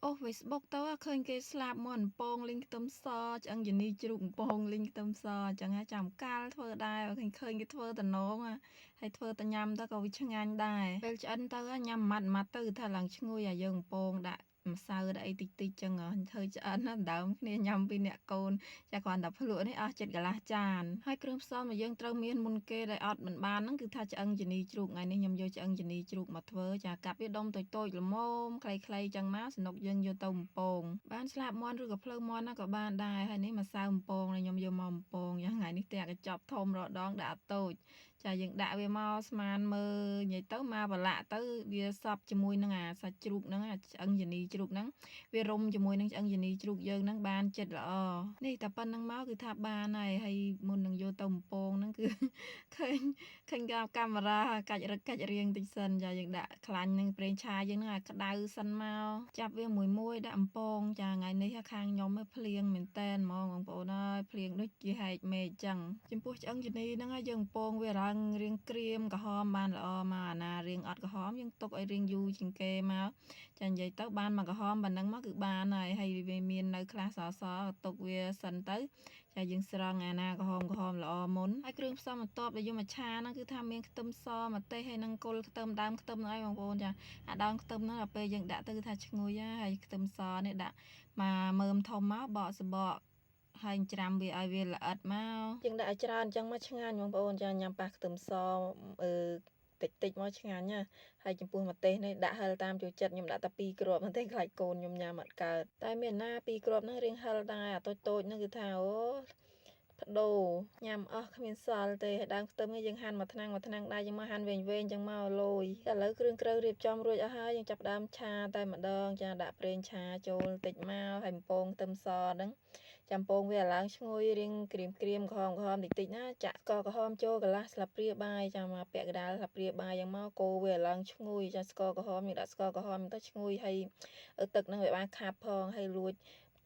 អូ Facebook ទៅឃើញគេស្លាប់មាន់ពងលីងខ្ទឹមសឆ្អឹងជំនីជ្រូកពងលីងខ្ទឹមសអញ្ចឹងហ่าចាំកាល់ធ្វើដែរឃើញគេធ្វើតំណងហើយធ្វើទៅញ៉ាំទៅក៏វាឆ្ងាញ់ដែរពេលឆ្អិនទៅញ៉ាំម៉ាត់ទៅថាឡើងឈ្ងុយឲ្យយើងពងដាក់ម្សៅដាក់អីតិចចឹងធ្វើឆ្អិនដើមគ្នាញ៉ាំពីអ្នកកូនចាគ្រាន់តែភ្លក់នេះអស់ចិត្តកន្លះចានហើយគ្រឿងផ្សំដែលយើងត្រូវមានមុនគេដែលអត់មិនបានហ្នឹងគឺថាឆ្អឹងជំនីជ្រូកថ្ងៃនេះខ្ញុំយកឆ្អឹងជំនីជ្រូកមកធ្វើចាកាប់វាដុំតូចល្មមខ្លីៗចឹងមកសនុកយើងយកទៅបំពងបានស្លាបមាន់ឬក៏ភ្លៅមាន់ណាក៏បានដែរហើយនេះម្សៅបំពងខ្ញុំយកមកបំពងយ៉ាងថ្ងៃនេះតែកញ្ចប់ធំរដងដាក់តូចចាយើងដាក់វាមកស្មានមើលនិយាយទៅមកប្រឡាក់ទៅវាសប់ជាមួយនឹងអាសាច់ជ្រូកហ្នឹងអាឆ្អឹងជំនីជ្រូកហ្នឹងវារុំជាមួយនឹងឆ្អឹងជំនីជ្រូកយើងហ្នឹងបានចិត្តល្អនេះតែប៉ុណ្្នឹងមកគឺថាបានហើយមុននឹងយកទៅបំពងហ្នឹងគឺឃើញកាមេរ៉ាកាច់រឹកកាច់រៀងតិចសិនចាយើងដាក់ខ្លាញ់នឹងប្រេងឆាយើងហ្នឹងឲ្យក្តៅសិនមកចាប់វាមួយដាក់បំពងចាថ្ងៃនេះខាងខ្ញុំភ្លៀងមែនតែនហ្មងបងប្អូនអើយភ្លៀងដូចជាហែកមេឃអញ្ចឹងចំពោះឆ្អឹងជំនីហ្នឹងយើងបំពងវាឡើងរៀងក្រៀមក្រហមបានល្អមកអាណារៀងអត់ក្រហមយើងទុកឲ្យរៀងយូរជាងគេមកចានិយាយទៅបានមកក្រហមប៉ុណ្ណឹងមកគឺបានហើយវាមាននៅខ្លះសទុកវាសិនទៅចាយើងស្រង់អាណាក្រហមល្អមុនហើយគ្រឿងផ្សំបន្ទាប់ដែលយកមកឆាហ្នឹងគឺថាមានខ្ទឹមសម្ទេសហើយនឹងគល់ខ្ទឹមដើមខ្ទឹមហ្នឹងឯងបងប្អូនចាអាដើមខ្ទឹមហ្នឹងដល់ពេលយើងដាក់ទៅគឺថាឈ្ងុយហើយខ្ទឹមសនេះដាក់មកមើមធំមកបកសបកហើយច្រាំវាឲ្យវាល្អិតមកយើងដាក់ឲ្យច្រើនអញ្ចឹងមកឆ្ងាញ់បងប្អូនចាញ៉ាំប៉ះខ្ទឹមសតិចមកឆ្ងាញ់ណាហើយចំពោះម្ទេសនេះដាក់ហិលតាមចូលចិត្តខ្ញុំដាក់តែ2គ្រាប់ម្ទេសខ្លាចកូនខ្ញុំញ៉ាំអត់កើតតែមានណា2គ្រាប់ហ្នឹងរៀងហិលដែរអាតូចហ្នឹងគឺថាអូបដូរញ៉ាំអស់គ្មានសល់ទេហើយដើមខ្ទឹមនេះយើងហាន់មួយថ្នាំងដែរយើងមកហាន់វែងអញ្ចឹងមកលយតែឥឡូវគ្រឿងក្រៅរៀបចំរួចអស់ហើយយើងចាប់ដើមឆាតែម្ដងចាដាក់ប្រេងឆាចូលតិចមកហើយបំពងខ្ទឹមសហ្នឹងចាំពងវាឡើងឈ្ងុយរៀងក្រៀមក្រហមតិចណាចាក់ស្ករក្រហមចូលកន្លះស្លាបព្រាបាយចាំមកពាក់កណ្ដាលស្លាបព្រាបាយយ៉ាងមកកូរវាឡើងឈ្ងុយចាស្ករក្រហមយើងដាក់ស្ករក្រហមទៅឈ្ងុយហើយទឹកហ្នឹងវាបានខាប់ផងហើយលួច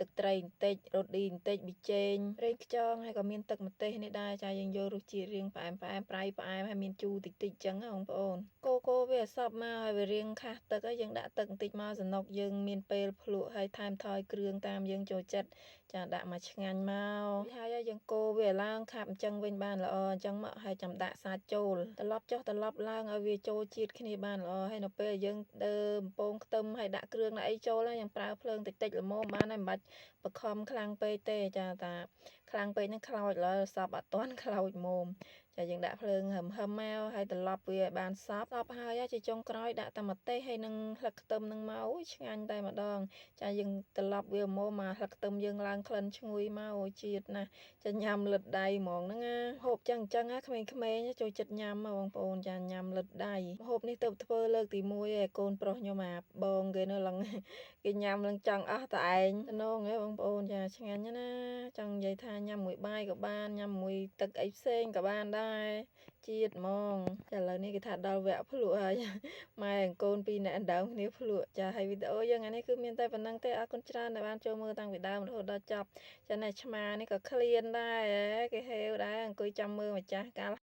ទឹកត្រីបន្តិចរ៉ូឌីបន្តិចប៊ីចេងប្រេងខ្យងហើយក៏មានទឹកម្ទេសនេះដែរចាយើងយករសជាតិរៀងផ្អែមប្រៃផ្អែមហើយមានជូរតិចចឹងណាបងប្អូនកូរវាឲ្យសព្វមកហើយវារៀងខាស់ទឹកហើយយើងដាក់ទឹកបន្តិចមកសំណុកយើងមានពេលភ្លក់ហើយថែមថយគ្រឿងតាមយើងចូលចិត្តចាដាក់មកឆ្ងាញ់មកហើយយើងកូរវាឡើងខាប់អញ្ចឹងវិញបានល្អអញ្ចឹងមកហើយចាំដាក់សាច់ចូលត្រឡប់ចុះត្រឡប់ឡើងឲ្យវាចូលជាតិគ្នាបានល្អហើយនៅពេលយើងបំពងខ្ទឹមហើយដាក់គ្រឿងដាក់អីចូលហើយយើងប្រើភ្លើងតិចល្មមបានហើយមិនបាច់បខំខ្លាំងពេកទេចាតាខ្លាំងពេកនឹងខ្លោចឡើយសពអត់ទាន់ខ្លោចមុំចាយើងដាក់ភ្លើងហឹមមកហើយត្រឡប់វាឲ្យបានសព្វហើយជាចុងក្រោយដាក់តែម្ទេសហើយនឹងស្លឹកខ្ទឹមនឹងមកអូយឆ្ងាញ់តែម្ដងចាយើងត្រឡប់វាមកស្លឹកខ្ទឹមយើងឡើងក្លិនឈ្ងុយមកអូជាតិណាចាញ៉ាំលិតដៃហ្មងហ្នឹងណាហូបចឹងក្មេងៗចូលចិត្តញ៉ាំមកបងប្អូនចាញ៉ាំលិតដៃហូបនេះទៅធ្វើលើកទី1ឯងកូនប្រុសខ្ញុំបងគេនៅឡើងគេញ៉ាំឡើងចង់អស់តែឯងតំណងហ៎បងប្អូនចាឆ្ងាញ់ណាចង់និយាយថាញ៉ាំមួយបាយក៏បានញ៉ាំមួយទឹកអីផ្សេងក៏បានដែរជាតិហ្មងចាឥឡូវនេះគេថាដល់វគ្គភ្លក់ហើយម៉ែកូន2នាក់ដើមគ្នាភ្លក់ចាហើយវីដេអូយើងថ្ងៃនេះគឺមានតែប៉ុណ្្នឹងទេអរគុណច្រើនដែលបានចូលមើលតាំងពីដើមរហូតដល់ចប់ចានេះឆ្មានេះក៏ឃ្លានដែរគេហេវដែរអង្គុយចាំមើលម្ចាស់កាល